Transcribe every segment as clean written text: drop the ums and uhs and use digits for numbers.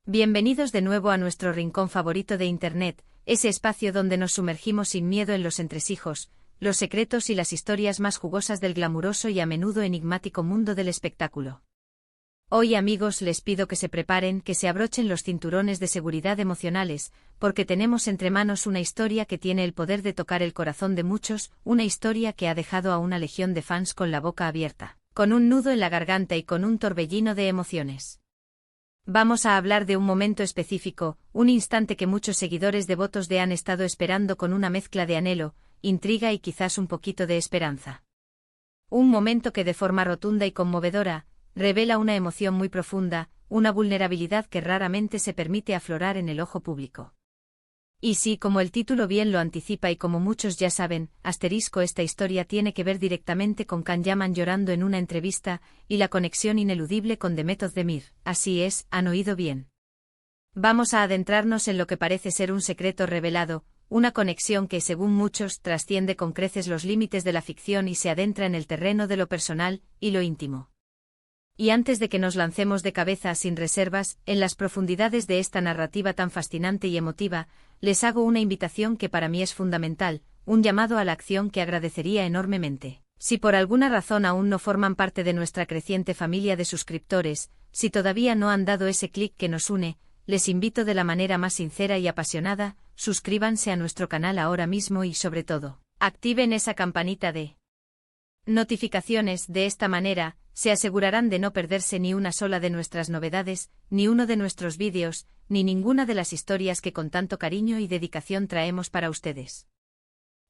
Bienvenidos de nuevo a nuestro rincón favorito de Internet, ese espacio donde nos sumergimos sin miedo en los entresijos, los secretos y las historias más jugosas del glamuroso y a menudo enigmático mundo del espectáculo. Hoy, amigos, les pido que se preparen, que se abrochen los cinturones de seguridad emocionales, porque tenemos entre manos una historia que tiene el poder de tocar el corazón de muchos, una historia que ha dejado a una legión de fans con la boca abierta, con un nudo en la garganta y con un torbellino de emociones. Vamos a hablar de un momento específico, un instante que muchos seguidores devotos de han estado esperando con una mezcla de anhelo, intriga y quizás un poquito de esperanza. Un momento que de forma rotunda y conmovedora, revela una emoción muy profunda, una vulnerabilidad que raramente se permite aflorar en el ojo público. Y sí, como el título bien lo anticipa y como muchos ya saben, esta historia tiene que ver directamente con Can Yaman llorando en una entrevista, y la conexión ineludible con Demet Özdemir. Así es, han oído bien. Vamos a adentrarnos en lo que parece ser un secreto revelado, una conexión que, según muchos, trasciende con creces los límites de la ficción y se adentra en el terreno de lo personal y lo íntimo. Y antes de que nos lancemos de cabeza sin reservas, en las profundidades de esta narrativa tan fascinante y emotiva, les hago una invitación que para mí es fundamental, un llamado a la acción que agradecería enormemente. Si por alguna razón aún no forman parte de nuestra creciente familia de suscriptores, si todavía no han dado ese clic que nos une, les invito de la manera más sincera y apasionada, suscríbanse a nuestro canal ahora mismo y sobre todo, activen esa campanita de notificaciones. De esta manera, se asegurarán de no perderse ni una sola de nuestras novedades, ni uno de nuestros vídeos, ni ninguna de las historias que con tanto cariño y dedicación traemos para ustedes.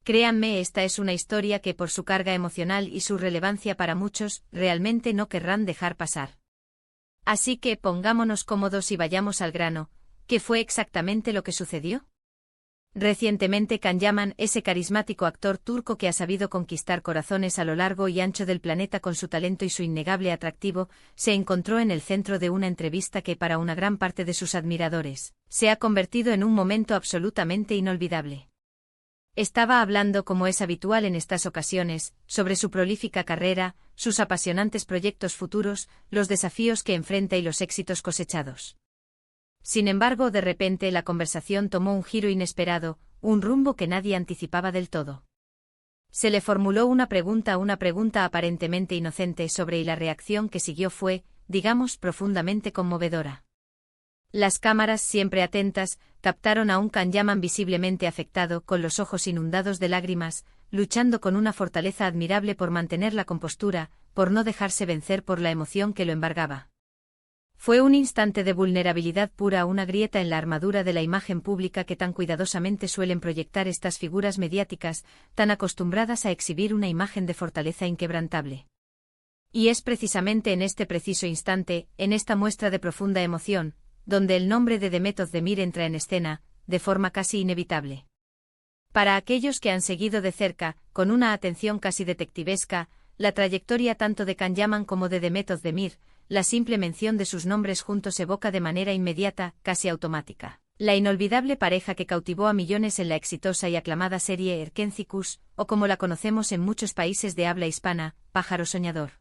Créanme, esta es una historia que por su carga emocional y su relevancia para muchos, realmente no querrán dejar pasar. Así que pongámonos cómodos y vayamos al grano. ¿Qué fue exactamente lo que sucedió? Recientemente Can Yaman, ese carismático actor turco que ha sabido conquistar corazones a lo largo y ancho del planeta con su talento y su innegable atractivo, se encontró en el centro de una entrevista que para una gran parte de sus admiradores, se ha convertido en un momento absolutamente inolvidable. Estaba hablando, como es habitual en estas ocasiones, sobre su prolífica carrera, sus apasionantes proyectos futuros, los desafíos que enfrenta y los éxitos cosechados. Sin embargo, de repente la conversación tomó un giro inesperado, un rumbo que nadie anticipaba del todo. Se le formuló una pregunta aparentemente inocente sobre y la reacción que siguió fue, digamos, profundamente conmovedora. Las cámaras, siempre atentas, captaron a un Can Yaman visiblemente afectado, con los ojos inundados de lágrimas, luchando con una fortaleza admirable por mantener la compostura, por no dejarse vencer por la emoción que lo embargaba. Fue un instante de vulnerabilidad pura, una grieta en la armadura de la imagen pública que tan cuidadosamente suelen proyectar estas figuras mediáticas, tan acostumbradas a exhibir una imagen de fortaleza inquebrantable. Y es precisamente en este preciso instante, en esta muestra de profunda emoción, donde el nombre de Demet Özdemir entra en escena, de forma casi inevitable. Para aquellos que han seguido de cerca, con una atención casi detectivesca, la trayectoria tanto de Can Yaman como de Demet Özdemir, la simple mención de sus nombres juntos evoca de manera inmediata, casi automática, la inolvidable pareja que cautivó a millones en la exitosa y aclamada serie Erkenzikuş, o como la conocemos en muchos países de habla hispana, Pájaro Soñador.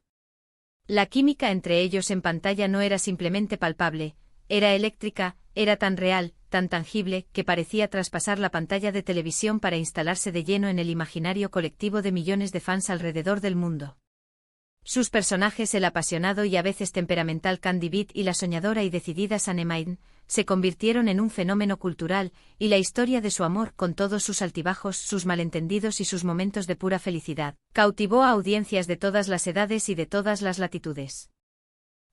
La química entre ellos en pantalla no era simplemente palpable, era eléctrica, era tan real, tan tangible, que parecía traspasar la pantalla de televisión para instalarse de lleno en el imaginario colectivo de millones de fans alrededor del mundo. Sus personajes, el apasionado y a veces temperamental Candy Beat y la soñadora y decidida Sanem, se convirtieron en un fenómeno cultural, y la historia de su amor, con todos sus altibajos, sus malentendidos y sus momentos de pura felicidad, cautivó a audiencias de todas las edades y de todas las latitudes.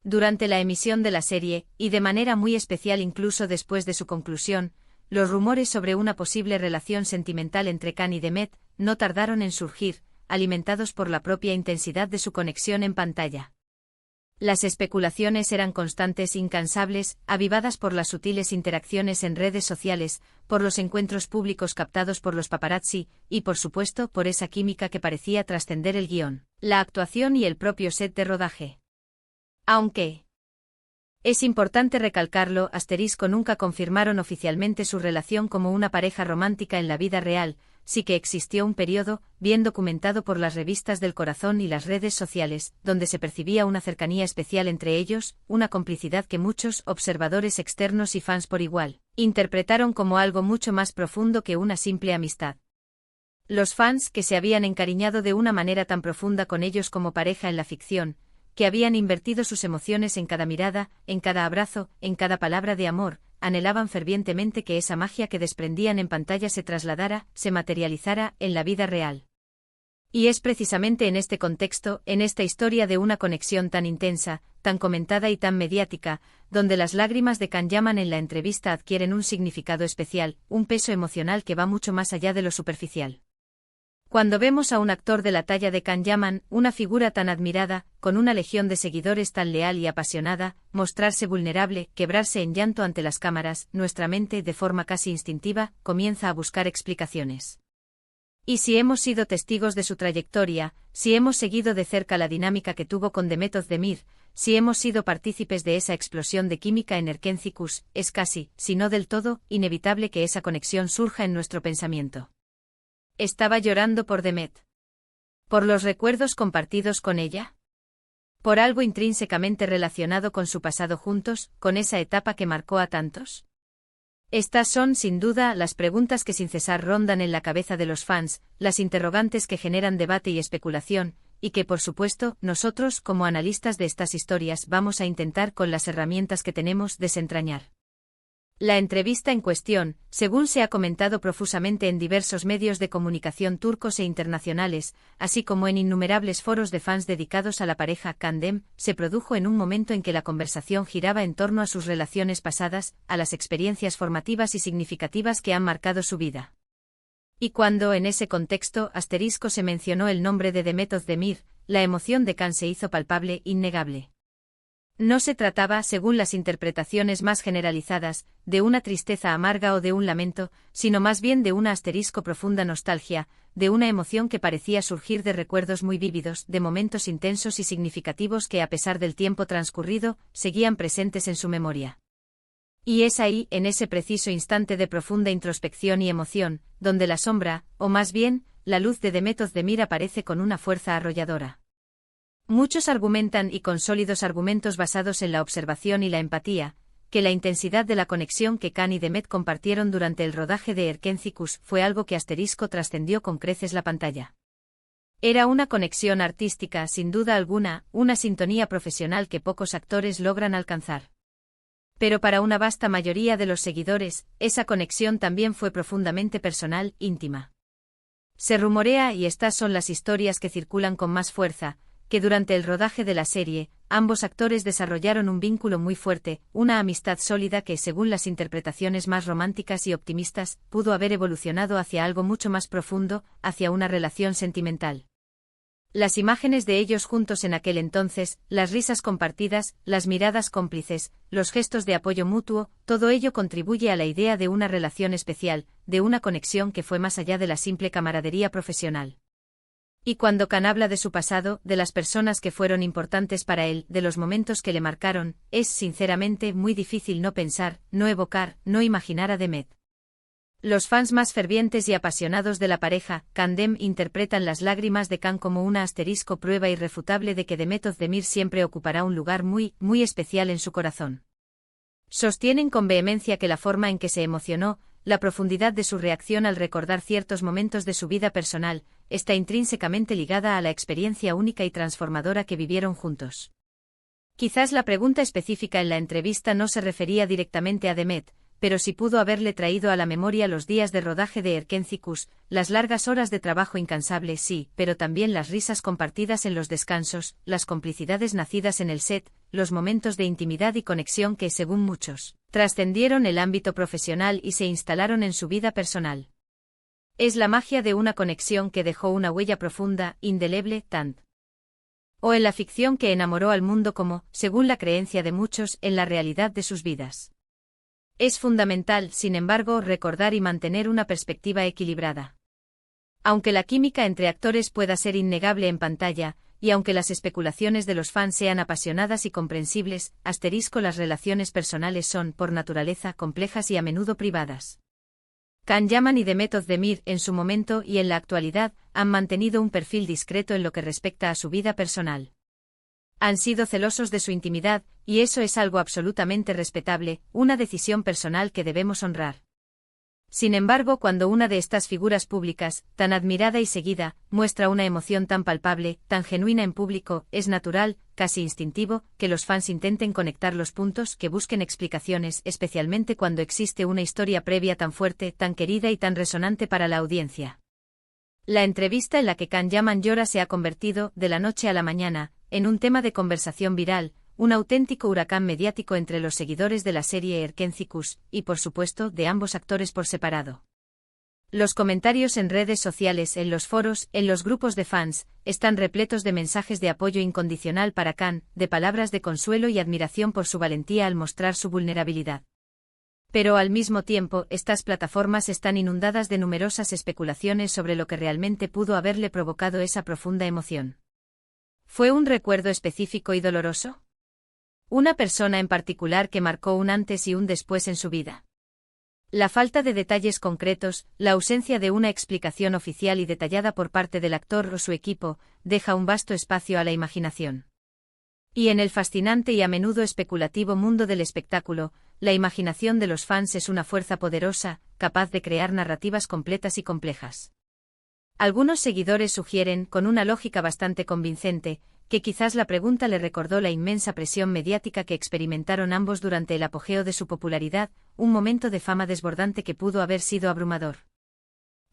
Durante la emisión de la serie, y de manera muy especial incluso después de su conclusión, los rumores sobre una posible relación sentimental entre Can y Demet no tardaron en surgir, alimentados por la propia intensidad de su conexión en pantalla. Las especulaciones eran constantes, incansables, avivadas por las sutiles interacciones en redes sociales, por los encuentros públicos captados por los paparazzi, y por supuesto por esa química que parecía trascender el guión, la actuación y el propio set de rodaje. Aunque Es importante recalcarlo, nunca confirmaron oficialmente su relación como una pareja romántica en la vida real, sí que existió un periodo, bien documentado por las revistas del corazón y las redes sociales, donde se percibía una cercanía especial entre ellos, una complicidad que muchos observadores externos y fans por igual interpretaron como algo mucho más profundo que una simple amistad. Los fans, que se habían encariñado de una manera tan profunda con ellos como pareja en la ficción, que habían invertido sus emociones en cada mirada, en cada abrazo, en cada palabra de amor, anhelaban fervientemente que esa magia que desprendían en pantalla se trasladara, se materializara en la vida real. Y es precisamente en este contexto, en esta historia de una conexión tan intensa, tan comentada y tan mediática, donde las lágrimas de Can Yaman en la entrevista adquieren un significado especial, un peso emocional que va mucho más allá de lo superficial. Cuando vemos a un actor de la talla de Can Yaman, una figura tan admirada, con una legión de seguidores tan leal y apasionada, mostrarse vulnerable, quebrarse en llanto ante las cámaras, nuestra mente, de forma casi instintiva, comienza a buscar explicaciones. Y si hemos sido testigos de su trayectoria, si hemos seguido de cerca la dinámica que tuvo con Demet Özdemir, si hemos sido partícipes de esa explosión de química en Erkencikus, es casi, si no del todo, inevitable que esa conexión surja en nuestro pensamiento. ¿Estaba llorando por Demet? ¿Por los recuerdos compartidos con ella? ¿Por algo intrínsecamente relacionado con su pasado juntos, con esa etapa que marcó a tantos? Estas son, sin duda, las preguntas que sin cesar rondan en la cabeza de los fans, las interrogantes que generan debate y especulación, y que, por supuesto, nosotros, como analistas de estas historias, vamos a intentar, con las herramientas que tenemos, desentrañar. La entrevista en cuestión, según se ha comentado profusamente en diversos medios de comunicación turcos e internacionales, así como en innumerables foros de fans dedicados a la pareja Kandem, se produjo en un momento en que la conversación giraba en torno a sus relaciones pasadas, a las experiencias formativas y significativas que han marcado su vida. Y cuando, en ese contexto, se mencionó el nombre de Demet Özdemir, la emoción de Can se hizo palpable, innegable. No se trataba, según las interpretaciones más generalizadas, de una tristeza amarga o de un lamento, sino más bien de una profunda nostalgia, de una emoción que parecía surgir de recuerdos muy vívidos, de momentos intensos y significativos que, a pesar del tiempo transcurrido, seguían presentes en su memoria. Y es ahí, en ese preciso instante de profunda introspección y emoción, donde la sombra, o más bien, la luz de Demet Özdemir aparece con una fuerza arrolladora. Muchos argumentan, y con sólidos argumentos basados en la observación y la empatía, que la intensidad de la conexión que Can y Demet compartieron durante el rodaje de Erkencikus fue algo que trascendió con creces la pantalla. Era una conexión artística, sin duda alguna, una sintonía profesional que pocos actores logran alcanzar. Pero para una vasta mayoría de los seguidores, esa conexión también fue profundamente personal, íntima. Se rumorea, y estas son las historias que circulan con más fuerza, que durante el rodaje de la serie, ambos actores desarrollaron un vínculo muy fuerte, una amistad sólida que, según las interpretaciones más románticas y optimistas, pudo haber evolucionado hacia algo mucho más profundo, hacia una relación sentimental. Las imágenes de ellos juntos en aquel entonces, las risas compartidas, las miradas cómplices, los gestos de apoyo mutuo, todo ello contribuye a la idea de una relación especial, de una conexión que fue más allá de la simple camaradería profesional. Y cuando Can habla de su pasado, de las personas que fueron importantes para él, de los momentos que le marcaron, es sinceramente muy difícil no pensar, no evocar, no imaginar a Demet. Los fans más fervientes y apasionados de la pareja, Kandem, interpretan las lágrimas de Can como una prueba irrefutable de que Demet Özdemir siempre ocupará un lugar muy, muy especial en su corazón. Sostienen con vehemencia que la forma en que se emocionó, la profundidad de su reacción al recordar ciertos momentos de su vida personal, está intrínsecamente ligada a la experiencia única y transformadora que vivieron juntos. Quizás la pregunta específica en la entrevista no se refería directamente a Demet, pero sí pudo haberle traído a la memoria los días de rodaje de Erkencikus, las largas horas de trabajo incansable, sí, pero también las risas compartidas en los descansos, las complicidades nacidas en el set, los momentos de intimidad y conexión que, según muchos, trascendieron el ámbito profesional y se instalaron en su vida personal. Es la magia de una conexión que dejó una huella profunda, indeleble, o en la ficción que enamoró al mundo como, según la creencia de muchos, en la realidad de sus vidas. Es fundamental, sin embargo, recordar y mantener una perspectiva equilibrada. Aunque la química entre actores pueda ser innegable en pantalla, y aunque las especulaciones de los fans sean apasionadas y comprensibles, las relaciones personales son, por naturaleza, complejas y a menudo privadas. Can Yaman y Demet Özdemir, en su momento y en la actualidad, han mantenido un perfil discreto en lo que respecta a su vida personal. Han sido celosos de su intimidad, y eso es algo absolutamente respetable, una decisión personal que debemos honrar. Sin embargo, cuando una de estas figuras públicas, tan admirada y seguida, muestra una emoción tan palpable, tan genuina en público, es natural, casi instintivo, que los fans intenten conectar los puntos, que busquen explicaciones, especialmente cuando existe una historia previa tan fuerte, tan querida y tan resonante para la audiencia. La entrevista en la que Can Yaman llora se ha convertido, de la noche a la mañana, en un tema de conversación viral, un auténtico huracán mediático entre los seguidores de la serie Erkenzikuş, y por supuesto, de ambos actores por separado. Los comentarios en redes sociales, en los foros, en los grupos de fans, están repletos de mensajes de apoyo incondicional para Can, de palabras de consuelo y admiración por su valentía al mostrar su vulnerabilidad. Pero al mismo tiempo, estas plataformas están inundadas de numerosas especulaciones sobre lo que realmente pudo haberle provocado esa profunda emoción. ¿Fue un recuerdo específico y doloroso? ¿Una persona en particular que marcó un antes y un después en su vida? La falta de detalles concretos, la ausencia de una explicación oficial y detallada por parte del actor o su equipo, deja un vasto espacio a la imaginación. Y en el fascinante y a menudo especulativo mundo del espectáculo, la imaginación de los fans es una fuerza poderosa, capaz de crear narrativas completas y complejas. Algunos seguidores sugieren, con una lógica bastante convincente, que quizás la pregunta le recordó la inmensa presión mediática que experimentaron ambos durante el apogeo de su popularidad, un momento de fama desbordante que pudo haber sido abrumador.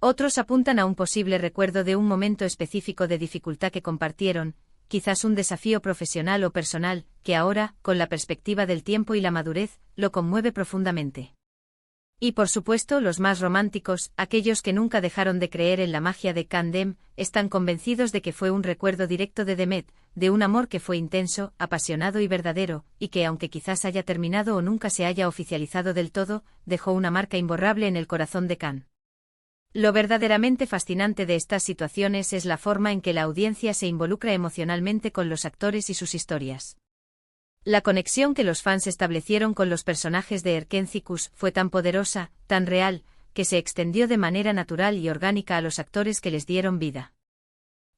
Otros apuntan a un posible recuerdo de un momento específico de dificultad que compartieron, quizás un desafío profesional o personal, que ahora, con la perspectiva del tiempo y la madurez, lo conmueve profundamente. Y por supuesto los más románticos, aquellos que nunca dejaron de creer en la magia de Can Dem, están convencidos de que fue un recuerdo directo de Demet, de un amor que fue intenso, apasionado y verdadero, y que aunque quizás haya terminado o nunca se haya oficializado del todo, dejó una marca imborrable en el corazón de Can. Lo verdaderamente fascinante de estas situaciones es la forma en que la audiencia se involucra emocionalmente con los actores y sus historias. La conexión que los fans establecieron con los personajes de Erkenzikuş fue tan poderosa, tan real, que se extendió de manera natural y orgánica a los actores que les dieron vida.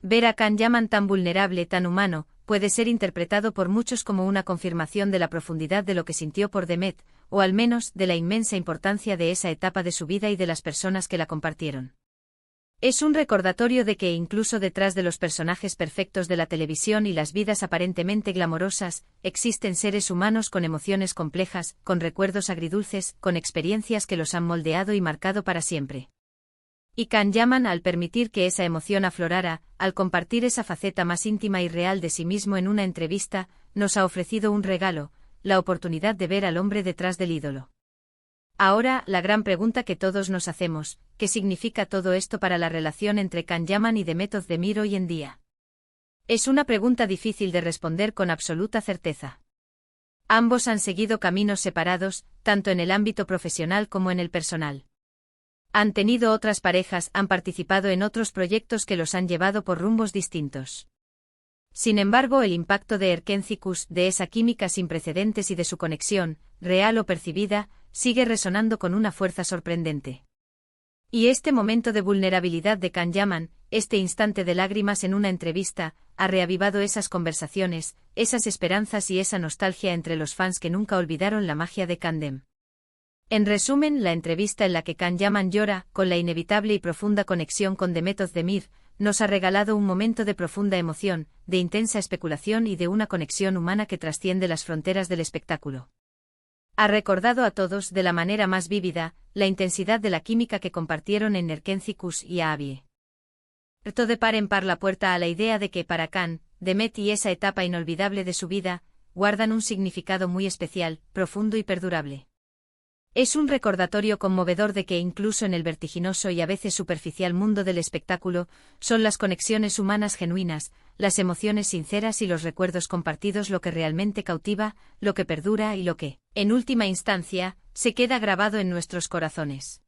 Ver a Can Yaman tan vulnerable, tan humano, puede ser interpretado por muchos como una confirmación de la profundidad de lo que sintió por Demet, o al menos de la inmensa importancia de esa etapa de su vida y de las personas que la compartieron. Es un recordatorio de que incluso detrás de los personajes perfectos de la televisión y las vidas aparentemente glamorosas, existen seres humanos con emociones complejas, con recuerdos agridulces, con experiencias que los han moldeado y marcado para siempre. Y Can Yaman, al permitir que esa emoción aflorara, al compartir esa faceta más íntima y real de sí mismo en una entrevista, nos ha ofrecido un regalo, la oportunidad de ver al hombre detrás del ídolo. Ahora, la gran pregunta que todos nos hacemos, ¿qué significa todo esto para la relación entre Can Yaman y Demet Özdemir hoy en día? Es una pregunta difícil de responder con absoluta certeza. Ambos han seguido caminos separados, tanto en el ámbito profesional como en el personal. Han tenido otras parejas, han participado en otros proyectos que los han llevado por rumbos distintos. Sin embargo, el impacto de Erkenzikuş, de esa química sin precedentes y de su conexión, real o percibida, sigue resonando con una fuerza sorprendente. Y este momento de vulnerabilidad de Can Yaman, este instante de lágrimas en una entrevista, ha reavivado esas conversaciones, esas esperanzas y esa nostalgia entre los fans que nunca olvidaron la magia de Can Dem. En resumen, la entrevista en la que Can Yaman llora, con la inevitable y profunda conexión con Demet Özdemir, nos ha regalado un momento de profunda emoción, de intensa especulación y de una conexión humana que trasciende las fronteras del espectáculo. Ha recordado a todos, de la manera más vívida, la intensidad de la química que compartieron en Erkenzikuş y Abie. Reto de par en par la puerta a la idea de que para Can, Demet y esa etapa inolvidable de su vida, guardan un significado muy especial, profundo y perdurable. Es un recordatorio conmovedor de que incluso en el vertiginoso y a veces superficial mundo del espectáculo, son las conexiones humanas genuinas, las emociones sinceras y los recuerdos compartidos lo que realmente cautiva, lo que perdura y lo que, en última instancia, se queda grabado en nuestros corazones.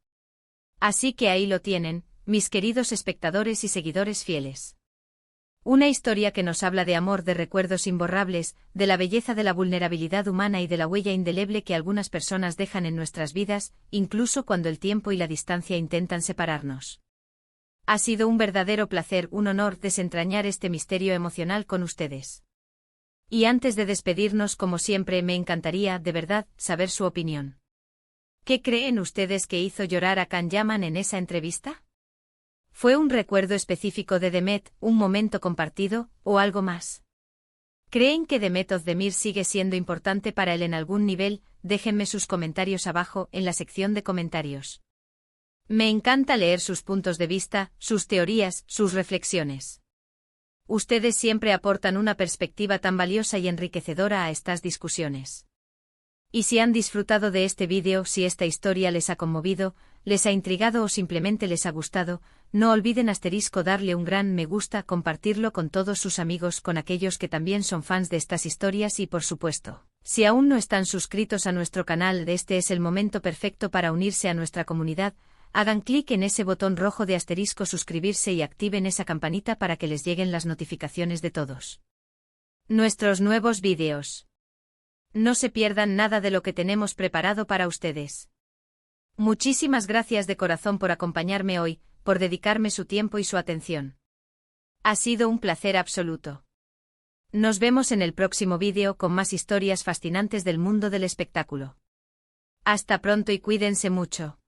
Así que ahí lo tienen, mis queridos espectadores y seguidores fieles. Una historia que nos habla de amor, de recuerdos imborrables, de la belleza de la vulnerabilidad humana y de la huella indeleble que algunas personas dejan en nuestras vidas, incluso cuando el tiempo y la distancia intentan separarnos. Ha sido un verdadero placer, un honor desentrañar este misterio emocional con ustedes. Y antes de despedirnos, como siempre, me encantaría, de verdad, saber su opinión. ¿Qué creen ustedes que hizo llorar a Can Yaman en esa entrevista? ¿Fue un recuerdo específico de Demet, un momento compartido, o algo más? ¿Creen que Demet Özdemir sigue siendo importante para él en algún nivel? Déjenme sus comentarios abajo, en la sección de comentarios. Me encanta leer sus puntos de vista, sus teorías, sus reflexiones. Ustedes siempre aportan una perspectiva tan valiosa y enriquecedora a estas discusiones. Y si han disfrutado de este vídeo, si esta historia les ha conmovido, les ha intrigado o simplemente les ha gustado, no olviden darle un gran me gusta, compartirlo con todos sus amigos, con aquellos que también son fans de estas historias y por supuesto, si aún no están suscritos a nuestro canal, este es el momento perfecto para unirse a nuestra comunidad. Hagan clic en ese botón rojo de asterisco suscribirse y activen esa campanita para que les lleguen las notificaciones de todos nuestros nuevos vídeos. No se pierdan nada de lo que tenemos preparado para ustedes. Muchísimas gracias de corazón por acompañarme hoy, por dedicarme su tiempo y su atención. Ha sido un placer absoluto. Nos vemos en el próximo vídeo con más historias fascinantes del mundo del espectáculo. Hasta pronto y cuídense mucho.